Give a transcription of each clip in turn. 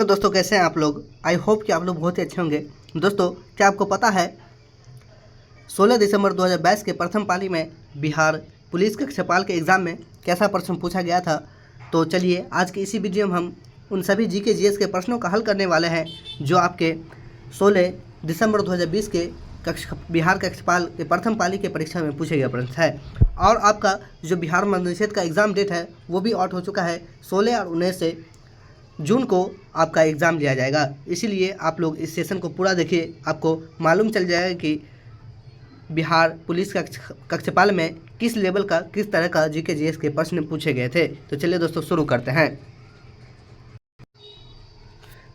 तो दोस्तों कैसे हैं आप लोग। आई होप कि आप लोग बहुत ही अच्छे होंगे। दोस्तों क्या आपको पता है 16 दिसंबर 2022 के प्रथम पाली में बिहार पुलिस के क्षेत्रपाल के एग्ज़ाम में कैसा प्रश्न पूछा गया था। तो चलिए आज की इसी वीडियो में हम उन सभी जीके जीएस के प्रश्नों का हल करने वाले हैं जो आपके 16 दिसंबर 2020 के बिहार कक्षपाल के प्रथम पाली के परीक्षा में पूछे गए प्रश्न है। और आपका जो बिहार मध्यनिषेध का एग्ज़ाम डेट है वो भी आउट हो चुका है। 16 और 19 जून को आपका एग्ज़ाम लिया जाएगा। इसीलिए आप लोग इस सेशन को पूरा देखिए, आपको मालूम चल जाएगा कि बिहार पुलिस कक्षपाल में किस लेवल का किस तरह का जीके जीएस के प्रश्न पूछे गए थे। तो चलिए दोस्तों शुरू करते हैं।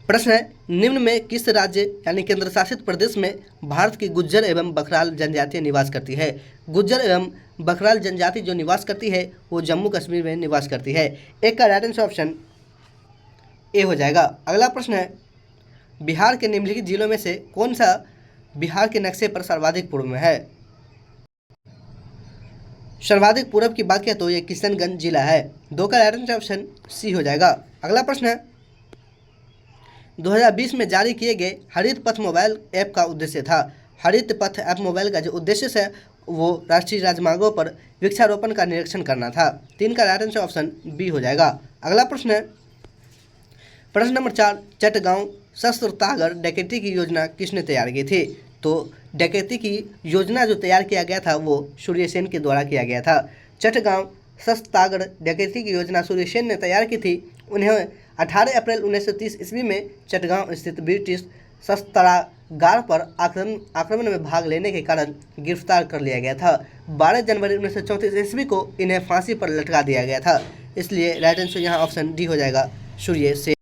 प्रश्न है, निम्न में किस राज्य यानी केंद्र शासित प्रदेश में भारत की गुज्जर एवं बकराल जनजाति निवास करती है। गुज्जर एवं बकराल जनजाति जो निवास करती है वो जम्मू कश्मीर में निवास करती है। एक का राइट आंसर ऑप्शन ए हो जाएगा। अगला प्रश्न है, बिहार के निम्नलिखित जिलों में से कौन सा बिहार के नक्शे पर सर्वाधिक पूर्व में है। सर्वाधिक पूर्व की बात करें तो ये किशनगंज जिला है। 2 का राइट आंसर ऑप्शन सी हो जाएगा। अगला प्रश्न है, 2020 में जारी किए गए हरित पथ मोबाइल ऐप का उद्देश्य था। हरित पथ ऐप मोबाइल का जो उद्देश्य है वो राष्ट्रीय राजमार्गों पर वृक्षारोपण का निरीक्षण करना था। 3 का राइट आंसर ऑप्शन बी हो जाएगा। अगला प्रश्न है, प्रश्न नंबर 4, चटगांव शस्त्रतागर डकैती की योजना किसने तैयार की थी। तो डकैती की योजना जो तैयार किया गया था वो सूर्यसेन के द्वारा किया गया था। चटगांव शस्त्रतागर डकैती की योजना सूर्यसेन ने तैयार की थी। उन्हें 18 अप्रैल 1930 ईस्वी में चटगांव स्थित ब्रिटिश शस्त्रागार पर आक्रमण में भाग लेने के कारण गिरफ्तार कर लिया गया था। 12 जनवरी 1934 ईस्वी को इन्हें फांसी पर लटका दिया गया था। इसलिए राइट आंसर यहाँ ऑप्शन डी हो जाएगा, सूर्यसेन।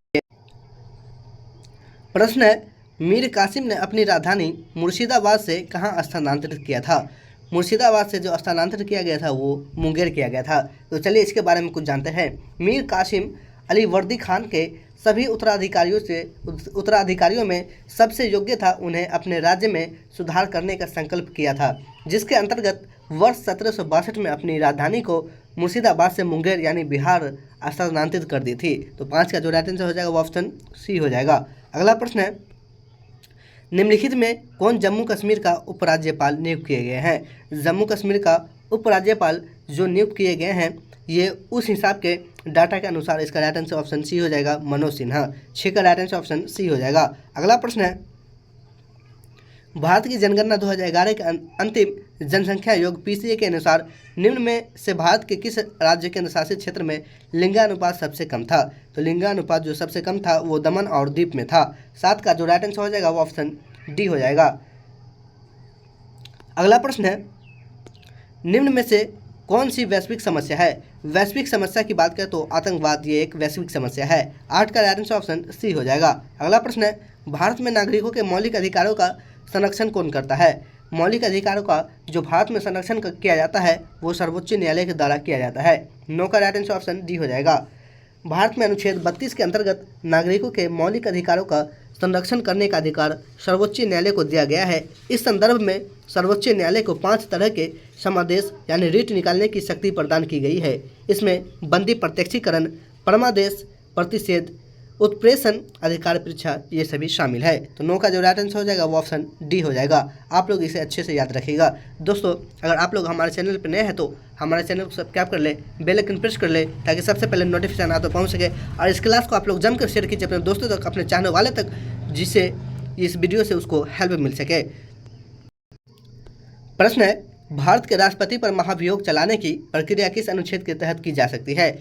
प्रश्न है, मीर कासिम ने अपनी राजधानी मुर्शिदाबाद से कहाँ स्थानांतरित किया था। मुर्शिदाबाद से जो स्थानांतरित किया गया था वो मुंगेर किया गया था। तो चलिए इसके बारे में कुछ जानते हैं। मीर कासिम अली वर्दी खान के सभी उत्तराधिकारियों में सबसे योग्य था। उन्हें अपने राज्य में सुधार करने का संकल्प किया था, जिसके अंतर्गत वर्ष 1762 में अपनी राजधानी को मुर्शिदाबाद से मुंगेर यानी बिहार स्थानांतरित कर दी थी। तो 5 का जो राइट आंसर हो जाएगा वो ऑप्शन सी हो जाएगा। अगला प्रश्न है, निम्नलिखित में कौन जम्मू कश्मीर का उपराज्यपाल नियुक्त किए गए हैं। जम्मू कश्मीर का उपराज्यपाल जो नियुक्त किए गए हैं ये उस हिसाब के डाटा के अनुसार इसका राइट आंसर ऑप्शन सी हो जाएगा, मनोज सिन्हा। 6 का राइट आंसर ऑप्शन सी हो जाएगा। अगला प्रश्न है, भारत की जनगणना 2011 के अंतिम जनसंख्या योग पीसीए के अनुसार निम्न में से भारत के किस राज्य केंद्र शासित क्षेत्र में लिंगानुपात सबसे कम था। तो लिंगानुपात जो सबसे कम था वो दमन और दीव में था। 7 का जो राइट आंसर हो जाएगा वो ऑप्शन डी हो जाएगा। अगला प्रश्न है, निम्न में से कौन सी वैश्विक समस्या है। वैश्विक समस्या की बात करें तो आतंकवाद ये एक वैश्विक समस्या है। 8 का राइट आंसर ऑप्शन सी हो जाएगा। अगला प्रश्न है, भारत में नागरिकों के मौलिक अधिकारों का संरक्षण कौन करता है। मौलिक अधिकारों का जो भारत में संरक्षण किया जाता है वो सर्वोच्च न्यायालय के द्वारा किया जाता है। 9 का राइट आंसर ऑप्शन डी हो जाएगा। भारत में अनुच्छेद 32 के अंतर्गत नागरिकों के मौलिक अधिकारों का संरक्षण करने का अधिकार सर्वोच्च न्यायालय को दिया गया है। इस संदर्भ में सर्वोच्च न्यायालय को 5 तरह के समादेश यानी रिट निकालने की शक्ति प्रदान की गई है। इसमें बंदी प्रत्यक्षीकरण, परमादेश, प्रतिषेध, उत्प्रेषण, अधिकार परीक्षा ये सभी शामिल है। तो 9 का जो राइट आंसर हो जाएगा वो ऑप्शन डी हो जाएगा। आप लोग इसे अच्छे से याद रखिएगा। दोस्तों अगर आप लोग हमारे चैनल पर नए हैं तो हमारे चैनल को सब्सक्राइब कर ले, बेल आइकन प्रेस कर ले ताकि सबसे पहले नोटिफिकेशन आप तक पहुँच सके। और इस क्लास को आप लोग जमकर शेयर कीजिए अपने दोस्तों तक, अपने चाहने वाले तक, जिससे इस वीडियो से उसको हेल्प मिल सके। प्रश्न है, भारत के राष्ट्रपति पर महाभियोग चलाने की प्रक्रिया किस अनुच्छेद के तहत की जा सकती है।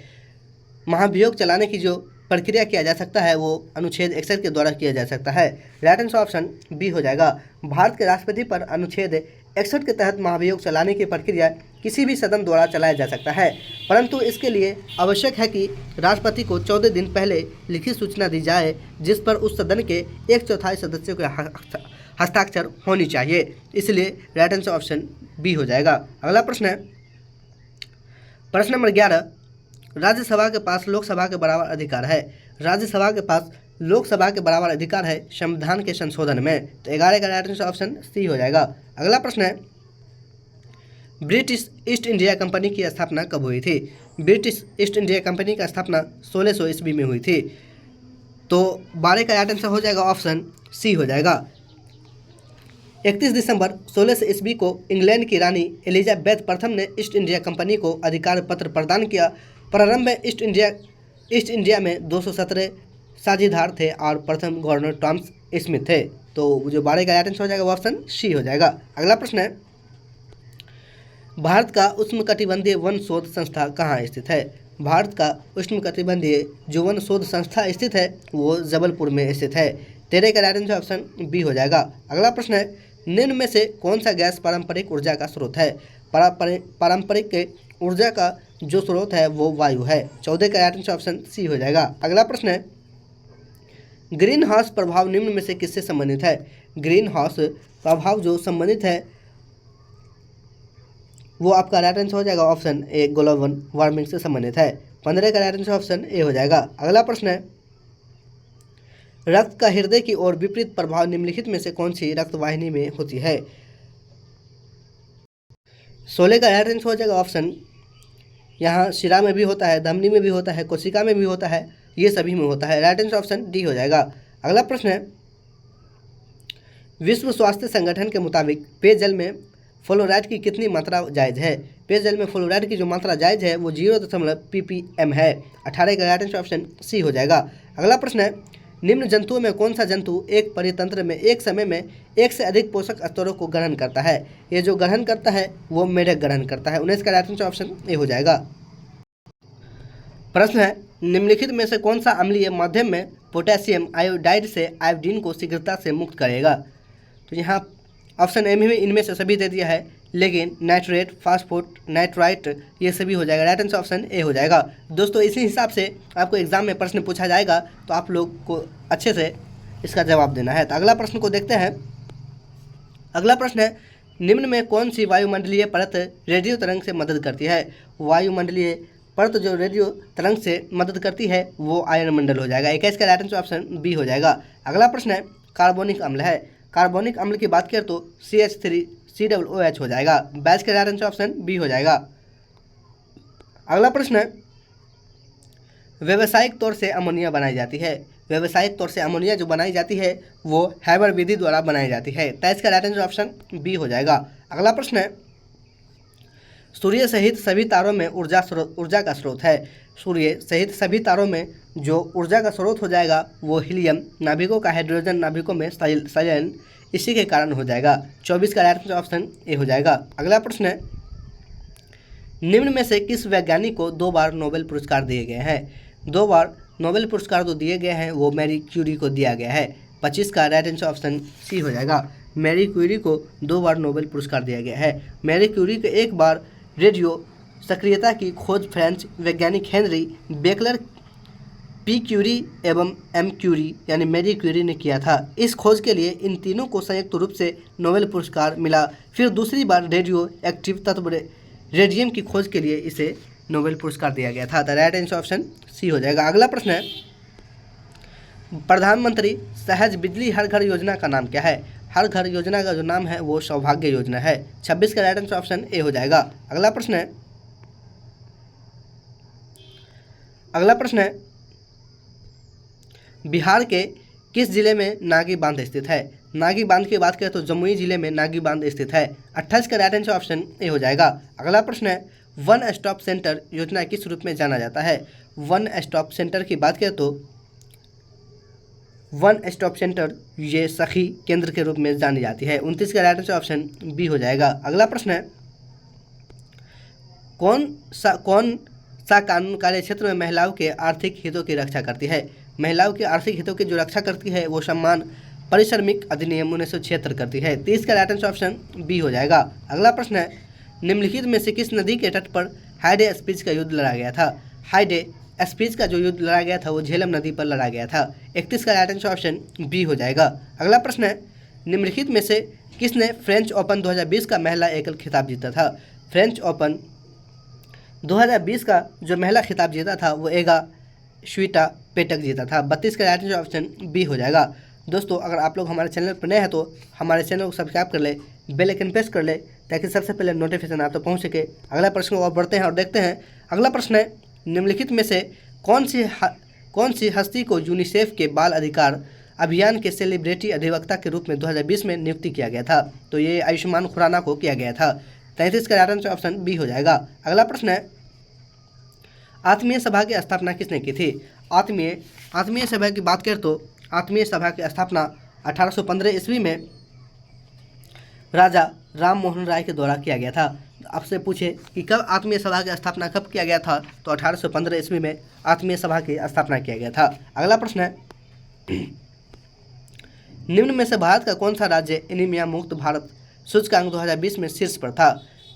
महाभियोग चलाने की जो प्रक्रिया किया जा सकता है वो अनुच्छेद 61 के द्वारा किया जा सकता है। राइट आंसर ऑप्शन बी हो जाएगा। भारत के राष्ट्रपति पर अनुच्छेद 61 के तहत महाभियोग चलाने की प्रक्रिया किसी भी सदन द्वारा चलाया जा सकता है, परंतु इसके लिए आवश्यक है कि राष्ट्रपति को 14 दिन पहले लिखित सूचना दी जाए, जिस पर उस सदन के 1/4 सदस्यों के हस्ताक्षर होनी चाहिए। इसलिए राइट आंसर ऑप्शन बी हो जाएगा। अगला प्रश्न है, प्रश्न नंबर 11, राज्यसभा के पास लोकसभा के बराबर अधिकार है। राज्यसभा के पास लोकसभा के बराबर अधिकार है संविधान के संशोधन में। तो 11 का राइट आंसर ऑप्शन सी हो जाएगा। अगला प्रश्न है, ब्रिटिश ईस्ट इंडिया कंपनी की स्थापना कब हुई थी। ब्रिटिश ईस्ट इंडिया कंपनी की स्थापना 1600 ईस्वी में हुई थी। तो 12 का राइट आंसर हो जाएगा ऑप्शन सी हो जाएगा। 31 दिसंबर 1600 ईस्वी को इंग्लैंड की रानी एलिजाबेथ प्रथम ने ईस्ट इंडिया कंपनी को अधिकार पत्र प्रदान किया। प्रारंभ में ईस्ट इंडिया में 217 साझेदार थे और प्रथम गवर्नर टॉमस स्मिथ थे। तो जो 12 का राइट आंसर हो जाएगा वो ऑप्शन सी हो जाएगा। अगला प्रश्न है, भारत का उष्णकटिबंधीय वन शोध संस्था कहाँ स्थित है? भारत का उष्णकटिबंधीय जो वन शोध संस्था स्थित है वो जबलपुर में स्थित है। 13 का राइट आंसर ऑप्शन बी हो जाएगा। अगला प्रश्न है, निम्न में से कौन सा गैस पारंपरिक ऊर्जा का स्रोत है? पारंपरिक ऊर्जा का जो स्रोत है वो वायु है। 14 का राइट आंसर ऑप्शन सी हो जाएगा। अगला प्रश्न है, ग्रीन हाउस प्रभाव निम्न में से किससे संबंधित है? ग्रीन हाउस प्रभाव जो संबंधित है वो आपका राइट आंसर हो जाएगा ऑप्शन ए, ग्लोबल वार्मिंग से संबंधित है। 15 का राइट आंसर ऑप्शन ए हो जाएगा। अगला प्रश्न है, रक्त का हृदय की ओर विपरीत प्रभाव निम्नलिखित में से कौन सी रक्त वाहिनी में होती है? 16 का राइट आंसर हो जाएगा ऑप्शन, यहाँ शिरा में भी होता है, धमनी में भी होता है, कोशिका में भी होता है, ये सभी में होता है। राइट आंसर ऑप्शन डी हो जाएगा। अगला प्रश्न है, विश्व स्वास्थ्य संगठन के मुताबिक पेयजल में फ्लोराइड की कितनी मात्रा जायज़ है? पेयजल में फ्लोराइड की जो मात्रा जायज़ है वो 0.0 ppm है। 18 का राइट आंसर ऑप्शन सी हो जाएगा। अगला प्रश्न है, निम्न जंतुओं में कौन सा जंतु एक परितंत्र में एक समय में एक से अधिक पोषक स्तरों को ग्रहण करता है? ये जो ग्रहण करता है वो मेढक ग्रहण करता है। 19 का राइट आंसर ऑप्शन ए हो जाएगा। प्रश्न है, निम्नलिखित में से कौन सा अम्लीय माध्यम में पोटेशियम आयोडाइड से आयोडीन को शीघ्रता से मुक्त करेगा? तो यहाँ ऑप्शन ए में भी इनमें से सभी दे दिया है, लेकिन नाइट्रेट, फास्फोट, नाइट्राइट ये सभी हो जाएगा। राइट आंसर ऑप्शन ए हो जाएगा। दोस्तों इसी हिसाब से आपको एग्जाम में प्रश्न पूछा जाएगा तो आप लोग को अच्छे से इसका जवाब देना है। तो अगला प्रश्न को देखते हैं। अगला प्रश्न है, निम्न में कौन सी वायुमंडलीय परत रेडियो तरंग से मदद करती है? वायुमंडलीय परत जो रेडियो तरंग से मदद करती है वो आयनमंडल हो जाएगा। 21 का राइट आंसर ऑप्शन बी हो जाएगा। अगला प्रश्न है, कार्बोनिक अम्ल है। कार्बोनिक अम्ल की बात करें तो CH3COOH हो जाएगा। 22 का राइट आंसर ऑप्शन बी हो जाएगा। अगला प्रश्न है, व्यावसायिक तौर से अमोनिया बनाई जाती है। व्यावसायिक तौर से अमोनिया जो बनाई जाती है वो हैबर विधि द्वारा बनाई जाती है। 23 का राइट आंसर ऑप्शन बी हो जाएगा। अगला प्रश्न है, सूर्य सहित सभी तारों में ऊर्जा का स्रोत है। सूर्य सहित सभी तारों में जो ऊर्जा का स्रोत हो जाएगा वो हीलियम, नाभिकों का हाइड्रोजन नाभिकों में संलयन इसी के कारण हो जाएगा। 24 का राइट आंसर ऑप्शन ए हो जाएगा। अगला प्रश्न है, निम्न में से किस वैज्ञानिक को 2 बार नोबेल पुरस्कार दिए गए हैं? 2 बार नोबेल पुरस्कार जो दिए गए हैं वो मैरी क्यूरी को दिया गया है। 25 का राइट आंसर ऑप्शन सी हो जाएगा। मैरी क्यूरी को 2 बार नोबेल पुरस्कार दिया गया है। मैरी क्यूरी को एक बार रेडियो सक्रियता की खोज फ्रेंच वैज्ञानिक हेनरी बेकलर, पी क्यूरी एवं एम क्यूरी यानी मैरी क्यूरी ने किया था। इस खोज के लिए इन तीनों को संयुक्त रूप से नोबेल पुरस्कार मिला। फिर दूसरी बार रेडियो एक्टिव तत्व रेडियम की खोज के लिए इसे नोबेल पुरस्कार दिया गया था। तो राइट आंसर ऑप्शन सी हो जाएगा। अगला प्रश्न है, प्रधानमंत्री सहज बिजली हर घर योजना का नाम क्या है? हर घर योजना का जो नाम है वो सौभाग्य योजना है। 26 का राइट आंसर ऑप्शन ए हो जाएगा। अगला प्रश्न है, बिहार के किस जिले में नागी बांध स्थित है? नागी बांध की बात करें तो जमुई जिले में नागी बांध स्थित है। 28 का राइट आंसर ऑप्शन ए हो जाएगा। अगला प्रश्न है, वन स्टॉप सेंटर योजना किस रूप में जाना जाता है? वन स्टॉप सेंटर की बात करें तो वन स्टॉप सेंटर ये सखी केंद्र के रूप में जानी जाती है। 29 का राइट आंसर ऑप्शन बी हो जाएगा। अगला प्रश्न है, कौन सा कानून कार्य क्षेत्र में महिलाओं के आर्थिक हितों की रक्षा करती है? महिलाओं के आर्थिक हितों की जो रक्षा करती है वो सम्मान परिश्रमिक अधिनियम 1976 करती है। 30 का राइट आंसर ऑप्शन बी हो जाएगा। अगला प्रश्न है, निम्नलिखित में से किस नदी के तट पर हाइडे स्पीच का युद्ध लड़ा गया था? हाइडे स्पीच का जो युद्ध लड़ा गया था वो झेलम नदी पर लड़ा गया था। 31 का राइट आंसर ऑप्शन बी हो जाएगा। अगला प्रश्न है, निम्नलिखित में से किसने फ्रेंच ओपन 2020 का महिला एकल खिताब जीता था? फ्रेंच ओपन 2020 का जो महिला खिताब जीता था वो एगा स्वीटेक जीता था। 32 का राइट आंसर ऑप्शन बी हो जाएगा। दोस्तों अगर आप लोग हमारे चैनल पर नए हैं तो हमारे चैनल को सब्सक्राइब कर ले, बेल आइकन प्रेस कर ले ताकि सबसे पहले नोटिफिकेशन आप तक पहुँच सके। अगला प्रश्न और बढ़ते हैं और देखते हैं। अगला प्रश्न है, निम्नलिखित में से कौन सी हस्ती को यूनिसेफ के बाल अधिकार अभियान के सेलिब्रिटी अधिवक्ता के रूप में 2020 में नियुक्ति किया गया था? तो ये आयुष्मान खुराना को किया गया था। 33 का आंसर ऑप्शन बी हो जाएगा। अगला प्रश्न है, आत्मीय सभा की स्थापना किसने की थी? आत्मीय सभा की बात करें तो आत्मीय सभा की स्थापना 1815 ईस्वी में राजा राम मोहन राय के द्वारा किया गया था। आपसे पूछे कि कब आत्मीय सभा की स्थापना कब किया गया था, तो 1815 ईस्वी में आत्मीय सभा की स्थापना किया गया था। अगला प्रश्न है, निम्न में से भारत का कौन सा राज्य एनीमिया मुक्त भारत सूचकांक 2020 में शीर्ष पर था?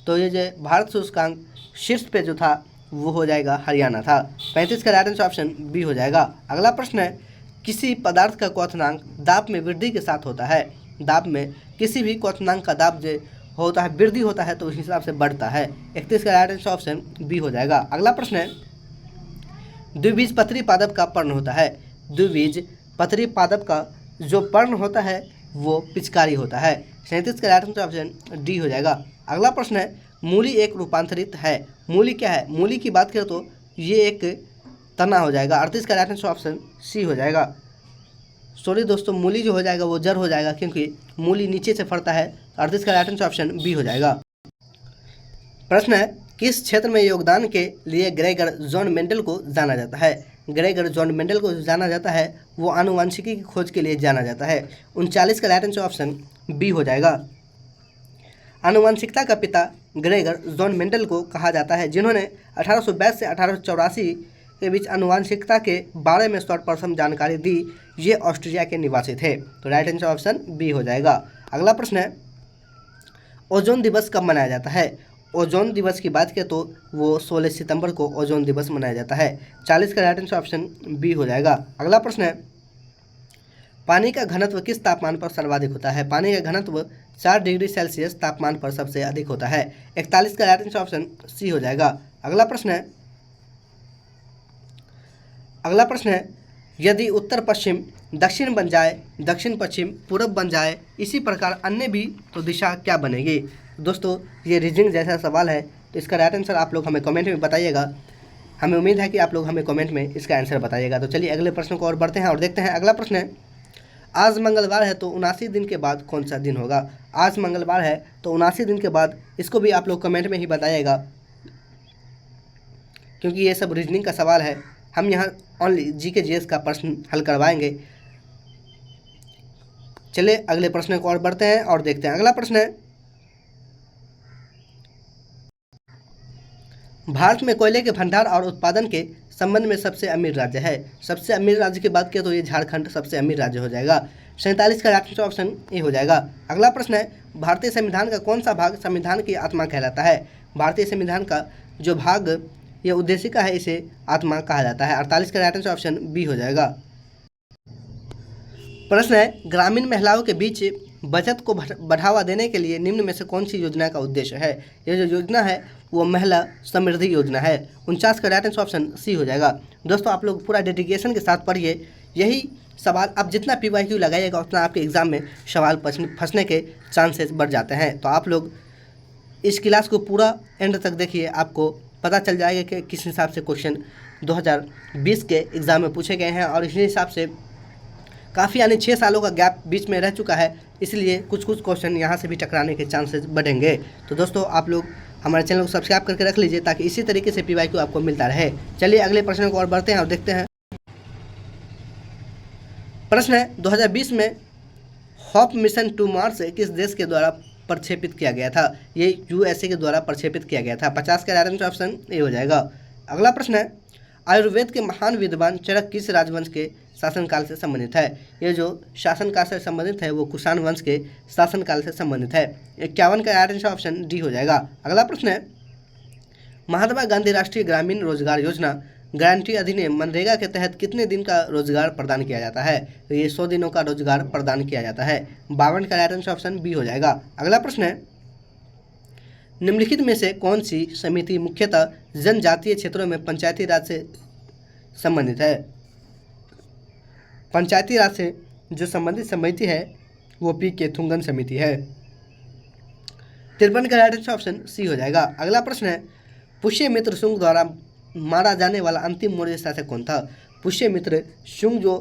तो ये जो भारत सूचकांक शीर्ष पे जो था वो हो जाएगा हरियाणा था। 35 का राइट आंसर ऑप्शन बी हो जाएगा। अगला प्रश्न है, किसी पदार्थ का क्वथनांक दाब में वृद्धि के साथ होता है? दाब में किसी भी क्वथनांक का दाब जो होता है वृद्धि होता है तो उस हिसाब से बढ़ता है। 31 का राइट आंसर ऑप्शन बी हो जाएगा। अगला प्रश्न है, द्विबीजपत्री पादप का पर्ण होता है? द्विबीजपत्री पादप का जो पर्ण होता है वो पिचकारी होता है। 37 का राइट आंसर ऑप्शन डी हो जाएगा। अगला प्रश्न है, मूली एक रूपांतरित है? मूली क्या है? मूली की बात करें तो ये एक तना हो जाएगा। 38 का राइट आंसर ऑप्शन सी हो जाएगा। सॉरी दोस्तों, मूली जो हो जाएगा वो जड़ हो जाएगा क्योंकि मूली नीचे से फरता है। 38 का राइट आंसर ऑप्शन बी हो जाएगा। प्रश्न है, किस क्षेत्र में योगदान के लिए ग्रेगर जॉन मेंडल को जाना जाता है? ग्रेगर जॉन मेंडल को जाना जाता है वो आनुवंशिकी की खोज के लिए जाना जाता है। 39 का राइट आंसर ऑप्शन बी हो जाएगा। आनुवंशिकता का पिता ग्रेगर जॉन मेंडल को कहा जाता है, जिन्होंने 1822 से 1884 के बीच आनुवंशिकता के बारे में सर्वप्रथम जानकारी दी। ये ऑस्ट्रिया के निवासी थे। तो राइट आंसर ऑप्शन बी हो जाएगा। अगला प्रश्न है, ओजोन दिवस कब मनाया जाता है? ओजोन दिवस की बात करें तो वो 16 सितंबर को ओजोन दिवस मनाया जाता है। 40 का राइट आंसर ऑप्शन बी हो जाएगा। अगला प्रश्न है, पानी का घनत्व किस तापमान पर सर्वाधिक होता है? पानी का घनत्व 4 डिग्री सेल्सियस तापमान पर सबसे अधिक होता है। 41 का राइट आंसर ऑप्शन सी हो जाएगा। अगला प्रश्न है, यदि उत्तर पश्चिम दक्षिण बन जाए, दक्षिण पश्चिम पूरब बन जाए, इसी प्रकार अन्य भी, तो दिशा क्या बनेगी? दोस्तों ये रीजनिंग जैसा सवाल है तो इसका राइट आंसर आप लोग हमें कमेंट में बताइएगा। हमें उम्मीद है कि आप लोग हमें कमेंट में इसका आंसर बताइएगा। तो चलिए अगले प्रश्न को और बढ़ते हैं और देखते हैं। अगला प्रश्न है, आज मंगलवार है तो 79 दिन के बाद कौन सा दिन होगा? आज मंगलवार है तो 79 दिन के बाद, इसको भी आप लोग कमेंट में ही बताइएगा क्योंकि ये सब रीजनिंग का सवाल है। हम यहाँ ओनली जीके जीएस का प्रश्न हल करवाएंगे। चलिए अगले प्रश्न को और बढ़ते हैं और देखते हैं। अगला प्रश्न है, भारत में कोयले के भंडार और उत्पादन के संबंध में सबसे अमीर राज्य है? सबसे अमीर राज्य की बात करें तो ये झारखंड सबसे अमीर राज्य हो जाएगा। 47 का राइट ऑप्शन ए हो जाएगा। अगला प्रश्न है, भारतीय संविधान का कौन सा भाग संविधान की आत्मा कहलाता है? भारतीय संविधान का जो भाग ये उद्देशिका है इसे आत्मा कहा जाता है। 48 का राइट ऑप्शन बी हो जाएगा। प्रश्न है, ग्रामीण महिलाओं के बीच बचत को बढ़ावा देने के लिए निम्न में से कौन सी योजना का उद्देश्य है? ये जो योजना है वो महिला समृद्धि योजना है। 49 का राइट आंसर ऑप्शन सी हो जाएगा। दोस्तों आप लोग पूरा डेडिकेशन के साथ पढ़िए। यही सवाल आप जितना PYQ लगाइएगा उतना आपके एग्ज़ाम में सवाल फंसने के चांसेस बढ़ जाते हैं। तो आप लोग इस क्लास को पूरा एंड तक देखिए, आपको पता चल जाएगा कि किस हिसाब से क्वेश्चन 2020 के एग्ज़ाम में पूछे गए हैं। और इसी हिसाब से काफ़ी यानी 6 सालों का गैप बीच में रह चुका है, इसलिए कुछ क्वेश्चन यहाँ से भी टकराने के चांसेस बढ़ेंगे। तो दोस्तों आप लोग हमारे चैनल को सब्सक्राइब करके रख लीजिए ताकि इसी तरीके से PYQ आपको मिलता रहे। चलिए अगले प्रश्न को और बढ़ते हैं और देखते हैं। प्रश्न है, 2020 में हॉप मिशन टू मार्स किस देश के द्वारा प्रक्षेपित किया गया था? ये USA के द्वारा प्रक्षेपित किया गया था। 50 का राइट आंसर ऑप्शन ए हो जाएगा। अगला प्रश्न है, आयुर्वेद के महान विद्वान चरक किस राजवंश के शासनकाल से संबंधित है? ये जो शासनकाल से संबंधित है वो कुषाण वंश के शासनकाल से संबंधित है। 51 का राइट आंसर ऑप्शन डी हो जाएगा। अगला प्रश्न है, महात्मा गांधी राष्ट्रीय ग्रामीण रोजगार योजना गारंटी अधिनियम मनरेगा के तहत कितने दिन का रोजगार प्रदान किया जाता है? तो ये 100 दिनों का रोजगार प्रदान किया जाता है। 52 का राइट आंसर ऑप्शन बी हो जाएगा। अगला प्रश्न है, निम्नलिखित में से कौन सी समिति मुख्यतः जनजातीय क्षेत्रों में पंचायती राज से संबंधित है? पंचायती राज से जो संबंधित समिति है वो PK थुंगन समिति है। 53 का राइट आंसर ऑप्शन सी हो जाएगा। अगला प्रश्न है, पुष्यमित्र शुंग द्वारा मारा जाने वाला अंतिम मौर्य शासक कौन था? पुष्यमित्र शुंगजो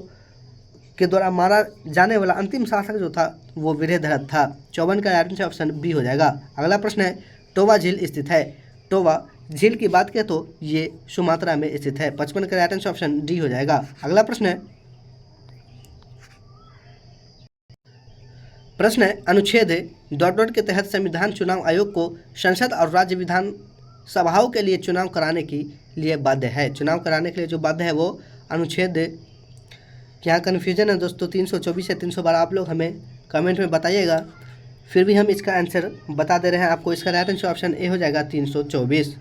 के द्वारा मारा जाने वाला अंतिम शासक जो था वो वीरभद्र था। 54 का राइट आंसर ऑप्शन बी हो जाएगा। अगला प्रश्न है, टोवा झील स्थित है। टोवा झील की बात करें तो ये सुमात्रा में स्थित है। 55 का राइट आंसर ऑप्शन डी हो जाएगा। अगला प्रश्न है अनुच्छेद ... के तहत संविधान चुनाव आयोग को संसद और राज्य विधान सभाओं के लिए चुनाव कराने के लिए बाध्य है। चुनाव कराने के लिए जो बाध्य है वो अनुच्छेद, यहाँ कन्फ्यूजन है दोस्तों, 324 या 312, आप लोग हमें कमेंट में बताइएगा। फिर भी हम इसका आंसर बता दे रहे हैं आपको। इसका राइट आंसर ऑप्शन ए हो जाएगा 324।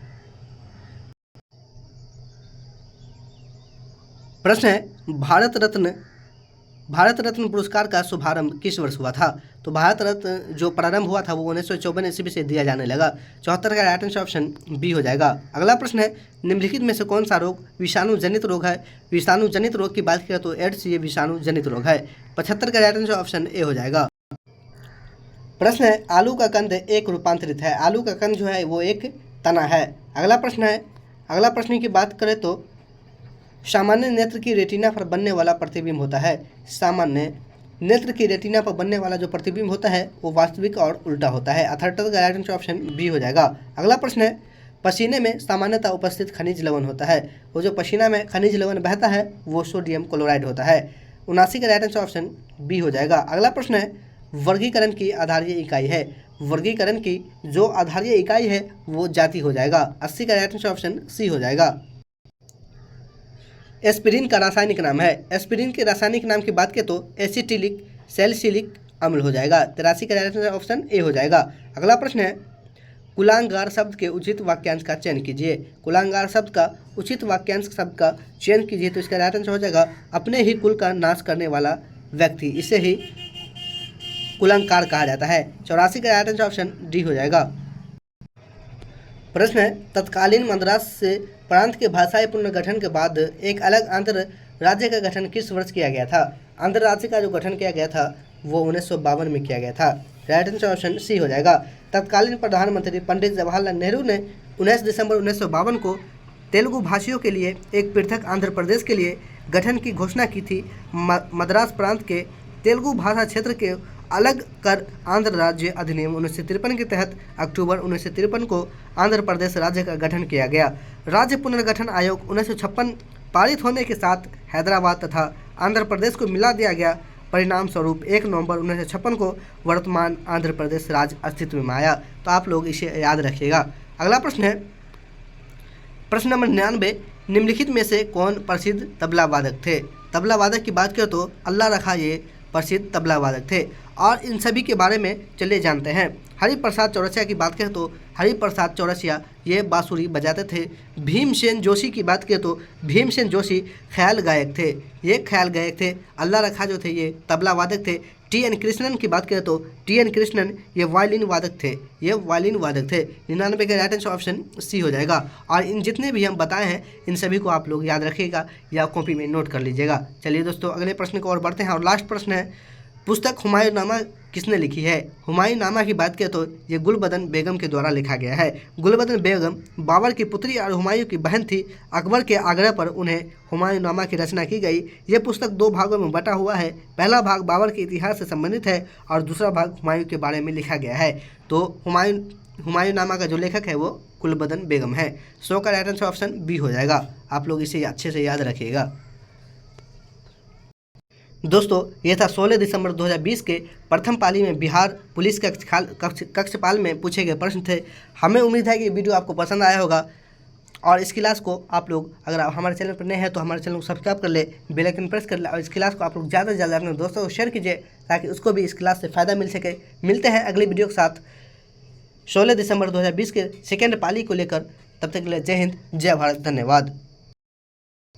प्रश्न है, भारत रत्न पुरस्कार का शुभारंभ किस वर्ष हुआ था? तो भारत रत्न जो प्रारंभ हुआ था वो 1954 ईस्वी से दिया जाने लगा। 74 का राइट आंसर ऑप्शन बी हो जाएगा। अगला प्रश्न है, निम्नलिखित में से कौन सा रोग विषाणु जनित रोग है? विषाणु जनित रोग की बात करें तो एड्स ये विषाणु जनित रोग है। 75 का राइट आंसर ऑप्शन ए हो जाएगा। प्रश्न है, आलू का कंद एक रूपांतरित है। आलू का कंद जो है वो एक तना है। अगला प्रश्न की बात करें तो सामान्य नेत्र की रेटिना पर बनने वाला प्रतिबिंब होता है। सामान्य नेत्र की रेटिना पर बनने वाला जो प्रतिबिंब होता है वो वास्तविक और उल्टा होता है। 78 का राइट आंसर ऑप्शन बी हो जाएगा। अगला प्रश्न है, पसीने में सामान्यतः उपस्थित खनिज लवण होता है। वो जो पसीना में खनिज लवण बहता है वो सोडियम क्लोराइड होता है। 79 का राइट आंसर ऑप्शन बी हो जाएगा। अगला प्रश्न है, वर्गीकरण की आधारीय इकाई है। वर्गीकरण की जो आधारीय इकाई है वो जाति हो जाएगा। 80 का राइट आंसर ऑप्शन सी हो जाएगा। एस्पिरिन का रासायनिक नाम है। एस्पिरिन के रासायनिक नाम की बात करें तो एसिटिलिक सैलिसिलिक अम्ल हो जाएगा। 83 का राइट आंसर ऑप्शन ए हो जाएगा। अगला प्रश्न है, कुलांगार शब्द के उचित वाक्यांश का चयन कीजिए। कुलांगार शब्द का उचित वाक्यांश शब्द का चयन कीजिए। तो इसका राइट आंसर हो जाएगा अपने ही कुल का नाश करने वाला व्यक्ति, इसे ही कुलंकार कहा जाता है। 84 का राइट आंसर ऑप्शन डी हो जाएगा। प्रश्न है, तत्कालीन मद्रास से प्रांत के भाषाई पुनर्गठन के बाद एक अलग आंध्र राज्य का गठन किस वर्ष किया गया था? आंध्र राज्य का जो गठन किया गया था वो 1952 में किया गया था। राइट आंसर ऑप्शन सी हो जाएगा। तत्कालीन प्रधानमंत्री पंडित जवाहरलाल नेहरू ने 19 दिसंबर 1952 को तेलुगु भाषियों के लिए एक पृथक आंध्र प्रदेश के लिए गठन की घोषणा की थी। मद्रास प्रांत के तेलुगु भाषा क्षेत्र के अलग कर आंध्र राज्य अधिनियम 1953 के तहत अक्टूबर 1953 को आंध्र प्रदेश राज्य का गठन किया गया। राज्य पुनर्गठन आयोग 1956 पारित होने के साथ हैदराबाद तथा आंध्र प्रदेश को मिला दिया गया। परिणाम स्वरूप 1 नवंबर 1956 को वर्तमान आंध्र प्रदेश राज्य अस्तित्व में आया। तो आप लोग इसे याद रखिएगा। अगला प्रश्न है, प्रश्न नंबर 99, निम्नलिखित में से कौन प्रसिद्ध तबला वादक थे? तबला वादक की बात करें तो अल्लाह रखा ये प्रसिद्ध तबला वादक थे। और इन सभी के बारे में चलिए जानते हैं। हरिप्रसाद चौरसिया की बात करें तो हरिप्रसाद चौरसिया ये बांसुरी बजाते थे। भीमसेन जोशी की बात करें तो भीमसेन जोशी ख्याल गायक थे, ये ख्याल गायक थे। अल्लाह रखा जो थे ये तबला वादक थे। टी.एन. कृष्णन की बात करें तो टी.एन. कृष्णन ये वायलिन वादक थे, ये वायलिन वादक थे। 99 का राइट आंसर ऑप्शन सी हो जाएगा। और इन जितने भी हम बताए हैं इन सभी को आप लोग याद रखिएगा या कॉपी में नोट कर लीजिएगा। चलिए दोस्तों अगले प्रश्न को और बढ़ते हैं। और लास्ट प्रश्न है, पुस्तक हुमायूं नामा किसने लिखी है? हुमायूं नामा की बात करें तो ये गुलबदन बेगम के द्वारा लिखा गया है। गुलबदन बेगम बाबर की पुत्री और हुमायूं की बहन थी। अकबर के आग्रह पर उन्हें हुमायूं नामा की रचना की गई। ये पुस्तक 2 भागों में बटा हुआ है। पहला भाग बाबर के इतिहास से संबंधित है और दूसरा भाग हुमायूं के बारे में लिखा गया है। तो हुमायूं नामा का जो लेखक है वो गुलबदन बेगम है। 100 का राइट आंसर ऑप्शन बी हो जाएगा। आप लोग इसे अच्छे से याद रखिएगा। दोस्तों ये था 16 दिसंबर 2020 के प्रथम पाली में बिहार पुलिस कक्षपाल में पूछे गए प्रश्न थे। हमें उम्मीद है कि वीडियो आपको पसंद आया होगा। और इस क्लास को आप लोग अगर आप हमारे चैनल पर नए हैं तो हमारे चैनल को सब्सक्राइब कर ले, बेल आइकन प्रेस कर ले और इस क्लास को आप लोग ज़्यादा से ज़्यादा अपने दोस्तों को शेयर कीजिए ताकि उसको भी इस क्लास से फ़ायदा मिल सके। मिलते हैं अगली वीडियो के साथ 16 दिसंबर 2020 के सेकेंड पाली को लेकर। तब तक के लिए जय हिंद, जय भारत, धन्यवाद।